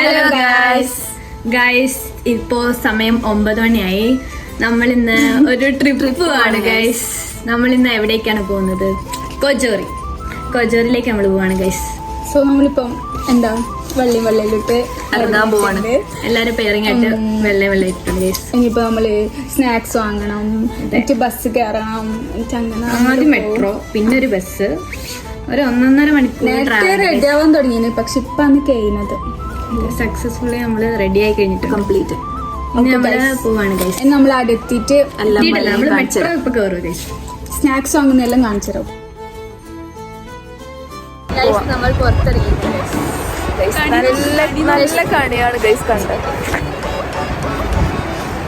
Hello guys, ഇപ്പോ സമയം 9 മണിയായി. നമ്മളിന്ന് ഒരു ട്രിപ്പ് പോവാണ് ഗൈസ്. നമ്മളിന്ന് എവിടേക്കാണ് പോകുന്നത്? കൊജോറിലേക്ക് നമ്മൾ പോവാണ് ഗൈസ്. സോ നമ്മളിപ്പം എന്താ വെള്ളയിലിട്ട് ഇറങ്ങാൻ പോവാണ്. എല്ലാരും പേരിങ്ങായിട്ട് വെള്ളയിട്ടുണ്ട് ഗൈസ്. ഇനിയിപ്പോ നമ്മള് സ്നാക്സ് വാങ്ങണം, ബസ് കയറണം, ആദ്യം മെട്രോ, പിന്നെ ഒരു ബസ്, ഒരു 1.5 മണിക്കൂർ റെഡി ആവാൻ തുടങ്ങിയത്. പക്ഷെ ഇപ്പൊ അന്ന് കഴിയുന്നത് സക്സസ്ഫുള്ളി നമ്മള് റെഡി ആയി കഴിഞ്ഞിട്ട് കംപ്ലീറ്റ് പോവാണ് ഗൈസ്. നമ്മൾ അടുത്തിട്ട് മെട്രോ ഇപ്പൊ കയറും ഗൈസ്. സ്നാക്സ് വാങ്ങുന്നതെല്ലാം കാണിച്ചു തരാം. നമ്മൾ പുറത്തിറങ്ങി. നല്ല കണിയാണ് ഗൈസ് കണ്ടത്.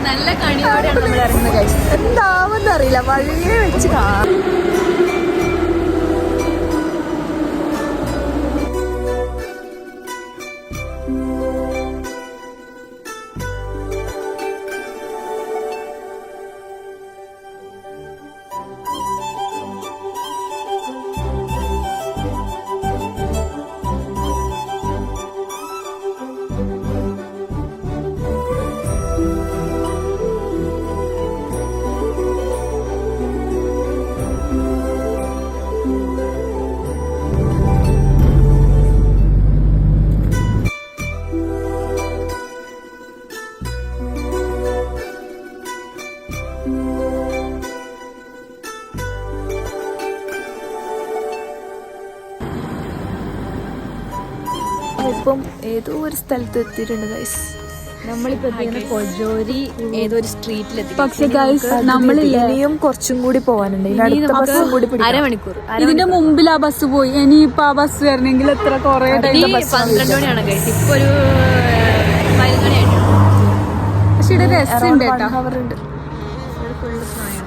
നല്ല കണിയോടെയാണ് നമ്മൾ ഇറങ്ങുന്നത് ഗൈസ്. എന്താവെന്ന് അറിയില്ല, വഴിയെ വെച്ച് കാണാം. ഇപ്പം ഏതോ ഒരു സ്ഥലത്ത് എത്തിയിട്ടുണ്ട് ഗൈസ്. നമ്മളിപ്പോ കൊജോരി ഏതോ ഒരു സ്ട്രീറ്റിലെത്തി. പക്ഷെ ഗൈസ് നമ്മളില്ലേ ഇനിയും കുറച്ചും കൂടി പോവാനുണ്ട്. അരമണിക്കൂർ. ഇതിന്റെ മുമ്പിൽ ആ ബസ് പോയി. ഇനിയിപ്പൊ ആ ബസ് വരണമെങ്കിൽ എത്ര കൊറേ 12 മണിയാണ് ഗൈസ്. ഇപ്പൊ ഒരു 15 മണിയായിട്ട്. പക്ഷെ ഇവിടെ രസമുണ്ട് കേട്ടോ.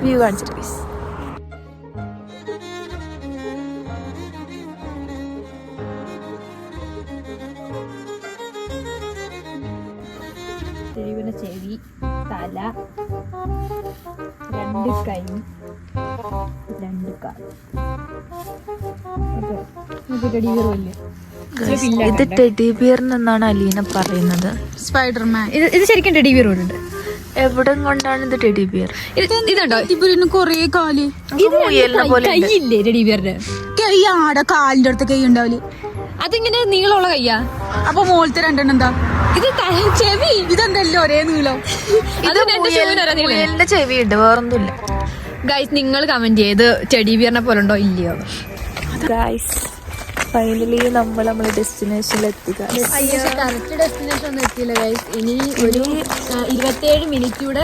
വ്യൂ കാണിച്ചിട്ട് ഗൈസ്. ചെവി, തല, 2 കൈ, 2 കാൽ. ഇത് ടെഡി ബിയർ എന്നാണ് അലീന പറയുന്നത്. സ്പൈഡർമാൻ. ഇത് ശരിക്കും ടെഡി ബിയർ ഉണ്ട്. എവിടെ കൊണ്ടാണ് ഇത് ടെഡി ബിയർ? ഇതുണ്ടോ? ഇവരിന് കൊറേ കാല് കൈയില്ലേ ടെഡി ബിയറിന്റെ? കൈ ആടെ കാലിന്റെ അടുത്ത് കൈ ഉണ്ടാവില്ല. അതിങ്ങനെ നീളമുള്ള കയ്യാ. അപ്പൊ മോളത്തെ 2 എന്താ? ഇത് ചെവി. ഇതെന്തല്ലോ ഒരേ നീളം. മുയലിന്റെ ചെവി ഉണ്ട്, വേറൊന്നുമില്ല. ഗൈസ്, നിങ്ങൾ കമന്റ് ചെയ്ത് ടെഡി ബിയറിനെ പോലെ ഉണ്ടോ ഇല്ലയോ? ഗൈസ് ഫൈനലി നമ്മളെ ഡെസ്റ്റിനേഷനിൽ എത്തുക. കറക്റ്റ് ഡെസ്റ്റിനേഷൻ ഒന്നും എത്തിയില്ല ഗൈസ്. ഇനി ഒരു 27 മിനിറ്റ് കൂടെ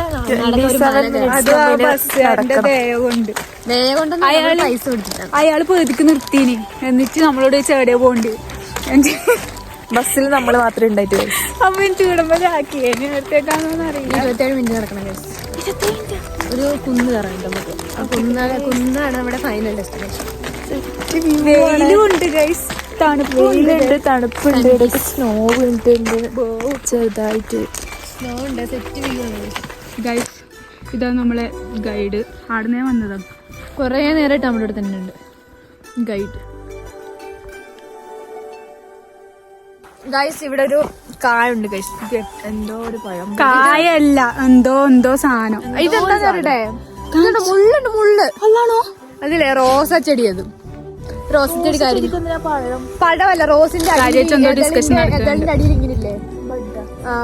അയാള് പേതിക്ക് നിർത്തീനി. എന്നിട്ട് നമ്മളോട് ചേടിയ പോണ്ട്. ബസ്സിൽ നമ്മൾ മാത്രമേ ഉണ്ടായിട്ട് അപ്പൊ ചൂടുമ്പോഴാക്കി നേരത്തേക്കാണെന്ന് അറിയില്ല. 27 മിനിറ്റ് നടക്കണം ഗൈസ്. ഒരു കുന്ന് കയറാനുണ്ട് നമുക്ക്. ആ കുന്നാണ് നമ്മുടെ ഫൈനൽ ഡെസ്റ്റിനേഷൻ. വെയിലുണ്ട് ഗൈസ്, വെയിലുണ്ട്, തണുപ്പുണ്ട്, ഇടയ്ക്ക് സ്നോ വീണിട്ടുണ്ട് ചെറുതായിട്ട്. സ്നോ ഉണ്ട്, സെറ്റ് വീഴാണ് ഗൈസ്. ഇതാ നമ്മളെ ഗൈഡ്. ആടുന്നേ വന്നതാ. കുറേ നേരമായിട്ട് നമ്മുടെ അടുത്ത് തന്നെ ഉണ്ട് ഗൈഡ്. ഗൈസ്, ഇവിടെ ഒരു കായുണ്ട് ഗൈസ്. എന്തോ ഒരു പഴം, കായല്ല, എന്തോ സാധനം. ഇതെന്താ പറയട്ടെ? മുള്ള് അല്ലാണോ? അതിലെ റോസ ചെടി. അതും റോസ ചെടി കാര്യം പഴമല്ല, റോസിന്റെ എതളിന്റെ അടിയിൽ ഇങ്ങനില്ലേ?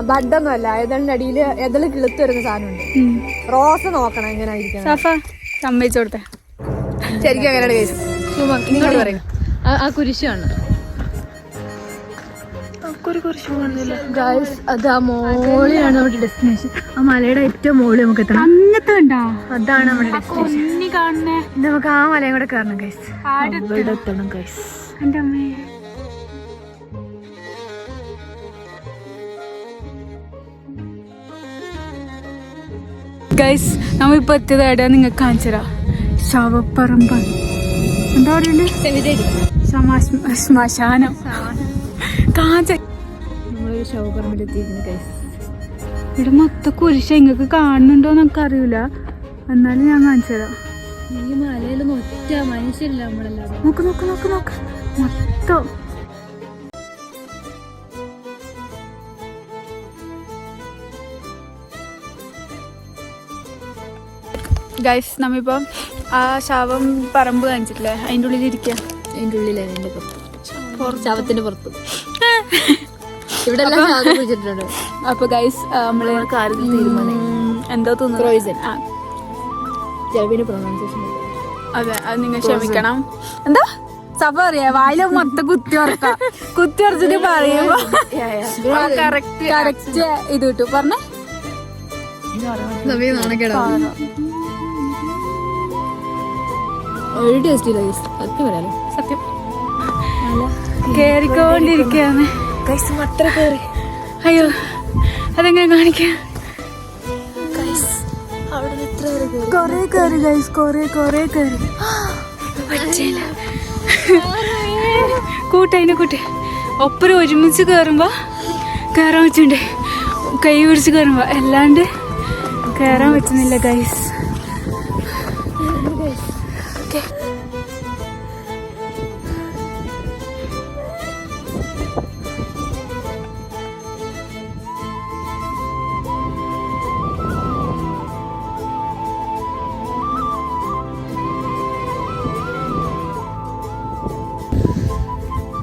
ബഡൊന്നും അല്ല, എതളിന്റെ അടിയിൽ എതള് കിളുത്ത് വരുന്ന സാധനമുണ്ട്. റോസ നോക്കണം എങ്ങനെ സമ്മതിച്ചു കൊടുത്തേ. ശരിക്കും അങ്ങനെയാണ് ഗൈസ്. ഇങ്ങോട്ട് പറയും. ആ കുരിശാണ് ഗൈസ്. അത് ആ മോളിലാണ് നമ്മുടെ ഡെസ്റ്റിനേഷൻ. ആ മലയുടെ ഏറ്റവും മോളിൽ നമുക്ക് എത്തണം. അങ്ങനത്തെ ഉണ്ടോ? അതാണ് നമ്മുടെ ഡെസ്റ്റിനേഷൻ. കാണുന്നേ. നമുക്ക് ആ മലയും കൂടെ കയറണം ഗൈസ്. എത്തണം ഗൈസ്. എന്റെ അമ്മേ, ഗൈസ് നമ്മ ഇപ്പൊ എത്തിയത് എവിടെയാ നിങ്ങൾക്ക് കാണിച്ചരാ. ശവപ്പറമ്പ് എന്താ പറയുന്നത്? ശ്മശാനം. നമ്മളൊരു ശവപ്പറമ്പിലെത്തിയിരുന്നു ഗൈസ്. ഇവിടെ മൊത്തം കുരിശ. ഇങ്ങക്ക് കാണുന്നുണ്ടോ എന്നൊക്കെ അറിയില്ല, എന്നാലും ഞാൻ കാണിച്ചു തരാം. ഈ മലയിലൊന്നും ഒറ്റ മനുഷ്യരില്ല നമ്മളെല്ലാവരും. നോക്ക് നോക്ക് നോക്ക് നോക്ക് മൊത്തം. ഗൈസ് നമ്മിപ്പം ആ ശവം പറമ്പ് കാണിച്ചിട്ടില്ലേ, അതിൻ്റെ ഉള്ളിൽ ഇരിക്കുക. അതിന്റെ ഉള്ളിലാണ് എന്റെ പുറത്ത്, ശവത്തിന്റെ പുറത്ത്. ഇവിടെ എല്ലാം ശവം കുഴിച്ചിട്ടുണ്ട്. അപ്പൊ ഗൈസ് നമ്മള് എന്തോ തോന്നുന്നു. അതെ, അത് നിങ്ങൾ ക്ഷമിക്കണം. എന്താ സഭ പറയാ, വായില് മൊത്തം കുത്തി ഉറച്ചിട്ട് പറയുമ്പോ കറക്റ്റ് ഇത് കിട്ടും. പറഞ്ഞേ ഒരു ടേസ്റ്റ് ഇല്ല സത്യം പറയാലോ. സത്യം കേറിക്കൊണ്ടിരിക്കാന്ന്. അയ്യോ അതെങ്ങനെ കാണിക്കാം. കൊറേ കേറി ഗൈസ്, കൊറേ കേറി. കൂട്ടതിനെ കൂട്ടി ഒപ്പരം ഒരുമിച്ച് കേറുമ്പോ കേറാൻ വെച്ചിട്ടുണ്ട്. കൈ പിടിച്ച് കേറുമ്പോ അല്ലാണ്ട് കേറാൻ പറ്റുന്നില്ല ഗൈസ്.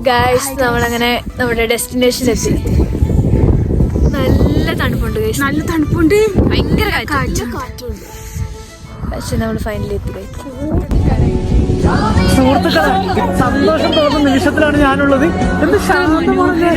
ഗൈസ് നമ്മളങ്ങനെ നമ്മുടെ ഡെസ്റ്റിനേഷനിലെത്തി. നല്ല തണുപ്പുണ്ട് ഗൈസ്, നല്ല തണുപ്പുണ്ട്, ഭയങ്കര കാറ്റുണ്ട്. പക്ഷെ നമ്മൾ ഫൈനലി എത്തി ഗൈസ്. സുഹൃത്തുക്കളെ, സന്തോഷം തോന്നുന്ന നിമിഷത്തിലാണ് ഞാനുള്ളത്. എന്ത് ശാന്തമാണ്.